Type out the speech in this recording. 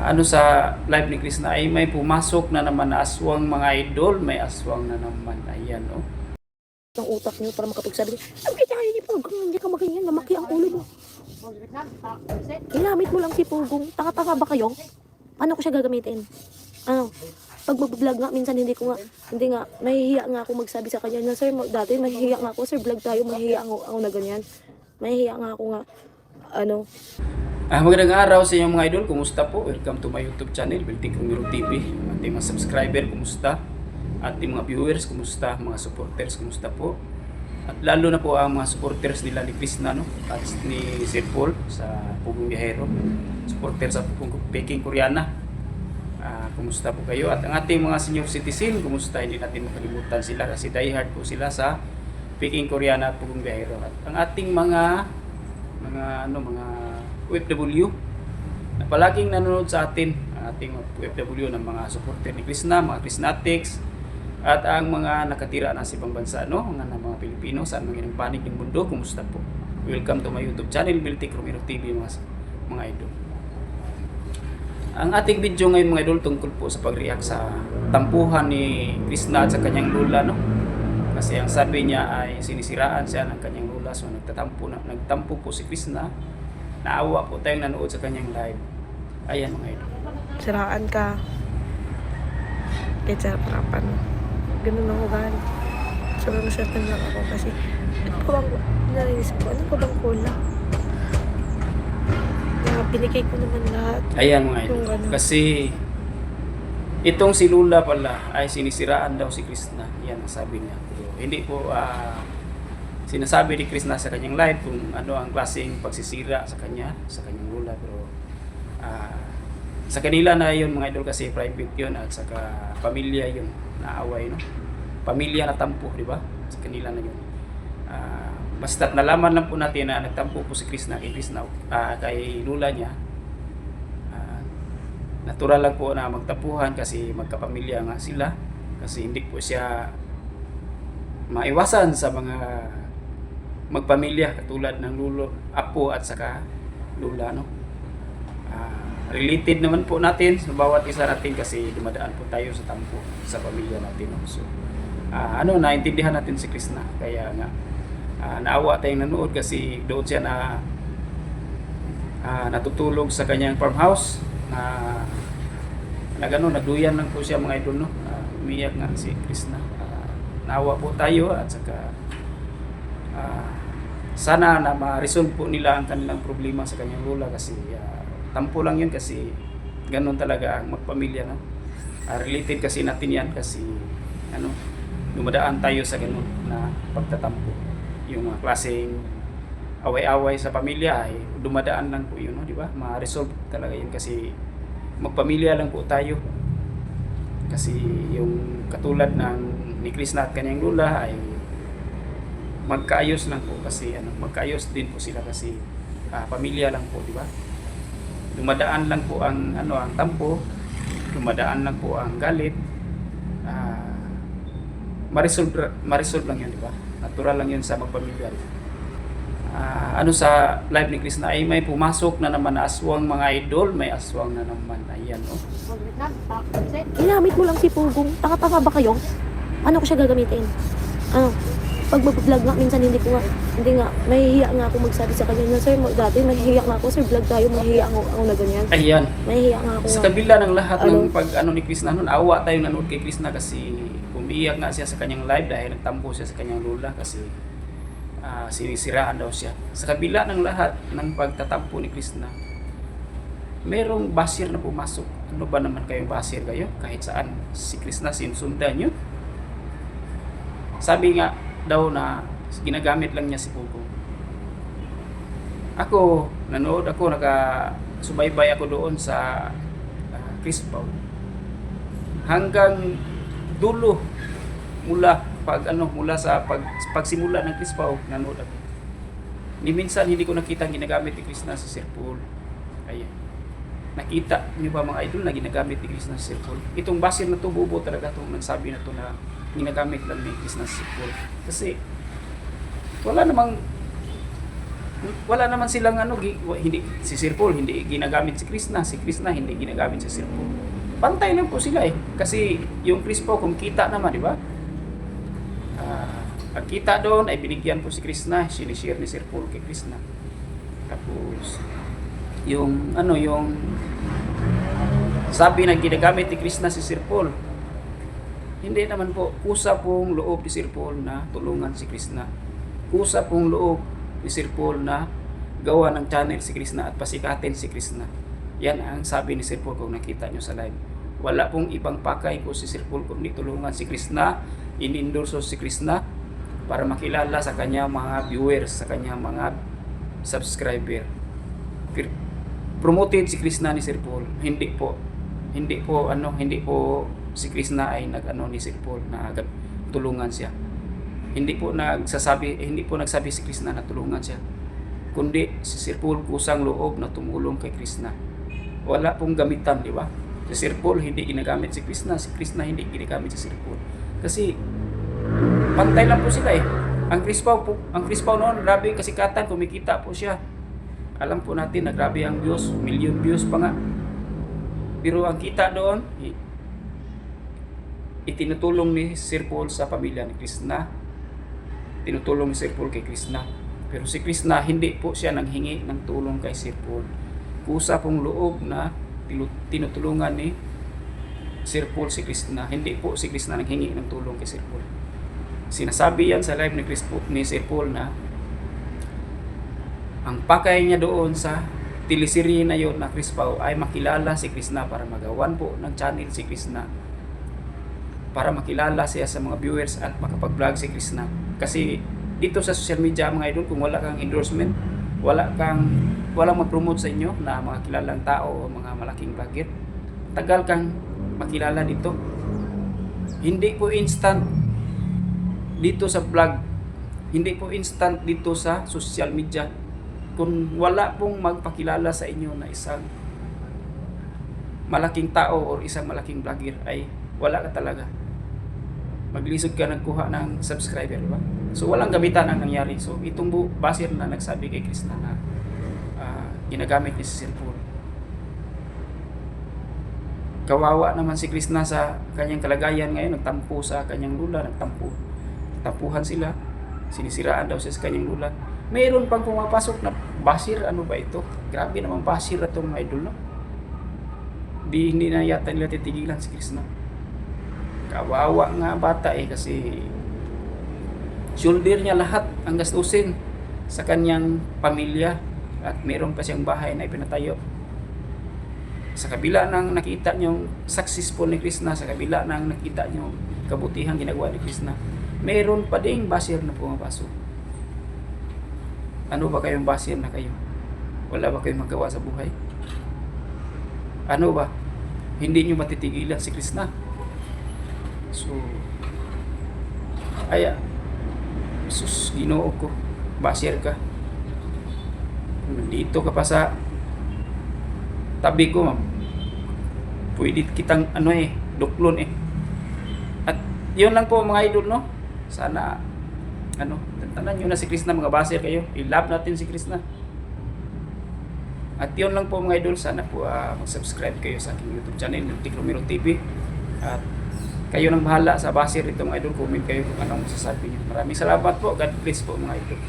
Ano sa live ni Krishna ay may pumasok na naman na aswang mga idol, may aswang na naman. Ayan, oh. Ng utak niyo para makapagsabi niya, ang kaya hindi Pugong, hindi ka maganyan, namaki ang ulo mo. Ginamit mo lang si Pugong, tanga-tanga ba kayo? Paano ko siya gagamitin? Ano? Pag mag-vlog nga, minsan hindi nga, mahihiya nga ako magsabi sa kanya na, sir, dati mahihiya nga ako, sir, vlog tayo, mahihiya ako na ganyan. Mahihiya nga ako nga, ano. Magandang araw sa inyo mga idol, kumusta po? Welcome to my YouTube channel, Biltik Romero TV. Ating mga subscriber, kumusta? Ating mga viewers, kumusta? Mga supporters, kumusta po? At lalo na po ang mga supporters nila ni Krishna, no? At ni Sir Paul sa Pugong Biyahero. Supporter sa Peking Koreana. Kumusta po kayo? At ang ating mga senior citizen, kumusta? Hindi natin makalimutan sila kasi diehard po sila sa Peking Koreana at Pugong Biyahero. At ang ating mga OFW na palaging nanonood sa atin, ang ating OFW ng mga supporter ni Krishna, mga Krishnatics, at ang mga nakatira na sa ibang bansa, no? Mga Pilipino, saan mga ng panig ng mundo, kumusta po? Welcome to my YouTube channel, Biltik Romero TV, mga idol. Ang ating video ngayon mga idol tungkol po sa pag-react sa tampuhan ni Krishna at sa kanyang lola, no? Kasi ang sabi niya ay sinisiraan siya ng kanyang lola, so nagtampo po si Krishna. Naawa po tayong nanood sa kanyang live. Ayan mga idol. Siraan ka. Kahit sa harapan. Ganun ang ugali. Sobrang certain lang ako kasi ano pa bang narinisip ko? Ano pa bang kulang? Binigay ko naman lahat. Ayan mga idol. Kasi itong si Lula pala ay sinisiraan daw si Krishna. Yan ang sabi niya. Pero hindi po sinasabi ni Krishna sa kanyang live kung ano ang klaseng pagsisira sa kanyang lola, pero sa kanila na yun mga idol kasi private yun at saka pamilya yun naaway, no? Pamilya na tampo, di ba? Sa kanila na yun. Basta nalaman lang po natin na nagtampo po si Krishna kay lola niya. Natural lang po na magtampuhan kasi magkapamilya nga sila, kasi hindi po siya maiwasan sa mga magpamilya katulad ng lulo, apo at saka lula, no? Related naman po natin sa bawat isa natin kasi dumadaan po tayo sa tampo sa pamilya natin, no? So naintindihan natin si Krishna, kaya nga naawa tayong nanood kasi doon siya natutulog sa kanyang farmhouse na gano'n, nagduyan lang po siya mga idol, no? Umiyak nga si Krishna. Naawa po tayo at saka sana na ma-resolve po nila ang kanilang problema sa kanyang lola kasi tampo lang yun kasi ganun talaga ang magpamilya, no? Related kasi natin yan kasi dumadaan tayo sa ganun na pagtatampo. Yung mga klaseng away-away sa pamilya ay dumadaan lang po yun, no? Di ba? Ma-resolve talaga yun kasi magpamilya lang po tayo. Kasi yung katulad ng ni Krishna at kanyang lola ay magkaayos lang po kasi magkaayos din po sila kasi pamilya lang po, di ba? Dumadaan lang po ang ang tampo, dumadaan lang po ang galit. Ma-resolve lang 'yun, di ba? Natural lang 'yun sa magpamilya. Sa live ni Krishna ay may pumasok na naman na aswang mga idol, may aswang na naman. Ayan, oh. Ginamit mo lang si Pugong, tanga-tanga ba kayo? Paano ko siya gagamitin? Pag mag-vlog nga, minsan hindi nga, mahihiya nga ako magsabi sa kanya na, sir, dati mahihiya nga ako, sir, vlog tayo, mahihiya ako na ganyan. Ayan. Mahihiya nga ako. Sa kabila ng lahat ng ni Krishna noon, awa tayong nanood kay Krishna kasi umiiyak nga siya sa kanyang live dahil nagtampo siya sa kanyang lola kasi sinisiraan daw siya. Sa kabila ng lahat ng pagtatampo ni Krishna, merong basir na pumasok. Ano ba naman kayong basir kayo? Kahit saan si Krishna sinusundan nyo. Sabi nga daw na ginagamit lang niya si Pugong. Ako, nanood ako, nakasubaybay ako doon sa Crispaw. Hanggang dulo mula sa pagsimula ng Crispaw, nanood ako. Ni minsan hindi ko nakita ang ginagamit ni Krishna sa Sir Paul. Ayan. Nakita niyo ba mga idol na ginagamit ni Krishna sa Sir Paul? Itong basir na to, bubo talaga itong nagsabi na to na ginagamit lang ni Krishna sa Sir Paul. Kasi wala namang wala naman silang hindi si Sir Paul hindi ginagamit si Krishna hindi ginagamit si Sir Paul. Pantay lang po sila eh. Kasi yung Crispo kung kita naman, di ba? Ang kita doon ay binigyan po si Krishna, sinishare ni Sir Paul kay Krishna. Tapos yung sabi na ginagamit ni Krishna si Sir Paul, hindi naman po. Kusa pong loob ni Sir Paul na tulungan si Krishna. Kusa pong loob ni Sir Paul na gawa ng channel si Krishna at pasikatin si Krishna. Yan ang sabi ni Sir Paul kung nakita nyo sa live. Wala pong ibang pakay po si Sir Paul kundi tulungan si Krishna, in-endorso si Krishna para makilala sa kanya mga viewers, sa kanya mga subscriber. Promoted si Krishna ni Sir Paul. Hindi po si Krishna ay ni Sir Paul na tulungan siya. Hindi po nagsabi si Krishna na tulungan siya. Kundi si Sir Paul kusang loob na tumulong kay Krishna. Wala pong gamitan, di ba? Si Sir Paul hindi ginagamit si Krishna hindi ginagamit si Sir Paul. Kasi pantay lang po sila eh. Ang Crispo noon, grabe kasikatan, kumikita po siya. Alam po natin na grabe ang views, million views pa nga. Pero ang kita doon, itinutulong ni Sir Paul sa pamilya ni Krishna. Tinutulong ni Sir Paul kay Krishna. Pero si Krishna, hindi po siya nanghingi ng tulong kay Sir Paul. Kusa pong loob na tinutulungan ni Sir Paul si Krishna. Hindi po si Krishna nanghingi ng tulong kay Sir Paul. Sinasabi yan sa live ni Sir Paul na ang pakay niya doon sa teleserye na yon na Crispo ay makilala si Krishna para magawan po ng channel si Krishna. Para makilala siya sa mga viewers at makapag-vlog si Krishna. Kasi dito sa social media mga idol, kung wala kang endorsement, walang mag-promote sa inyo na mga kilalang tao o mga malaking vlogger, tagal kang makilala dito. Hindi po instant dito sa vlog, hindi po instant dito sa social media. Kung wala pong magpakilala sa inyo na isang malaking tao o isang malaking vlogger, ay wala ka talaga. Maglisod ka nagkuha ng subscriber, diba? So walang gamitan ang nangyari. So itong Basir na nagsabi kay Krishna na ginagamit ni si Sir Paul. Kawawa naman si Krishna sa kanyang kalagayan ngayon, nagtampo sa kanyang lula, tampuhan sila, sinisiraan daw siya sa kanyang lula. Mayroon pang pumapasok na Basir, ano ba ito? Grabe naman Basir at mga idol, no? Hindi na yata nila titigilan si Krishna. Kawawa nga bata eh, kasi shoulder niya lahat ang gastusin sa kanyang pamilya at meron pa siyang bahay na ipinatayo. Sa kabila ng nakita niyong successful ni Krishna, sa kabila ng nakita niyong kabutihang ginagawa ni Krishna, meron pa ding Basir na pumapasok. Ano ba kayong Basir na kayo? Wala ba kayong magawa sa buhay? Ano ba? Hindi niyo matitigilan si Krishna. So, sus, Ginoo ko, Basir ka. Nandito ka pa sa tabi ko, ma'am. Pwede kitang duklon eh. At yun lang po mga idol, no? Sana tantanan nyo na si Krishna, mga Basir kayo. I-love natin si Krishna. At yun lang po mga idol, sana po mag-subscribe kayo sa aking YouTube channel, Tik Romero TV. At kayo nang bahala sa Basir ito mga idol, comment kayo kung anong masasabi nyo. Maraming salamat po, God bless po mga idol.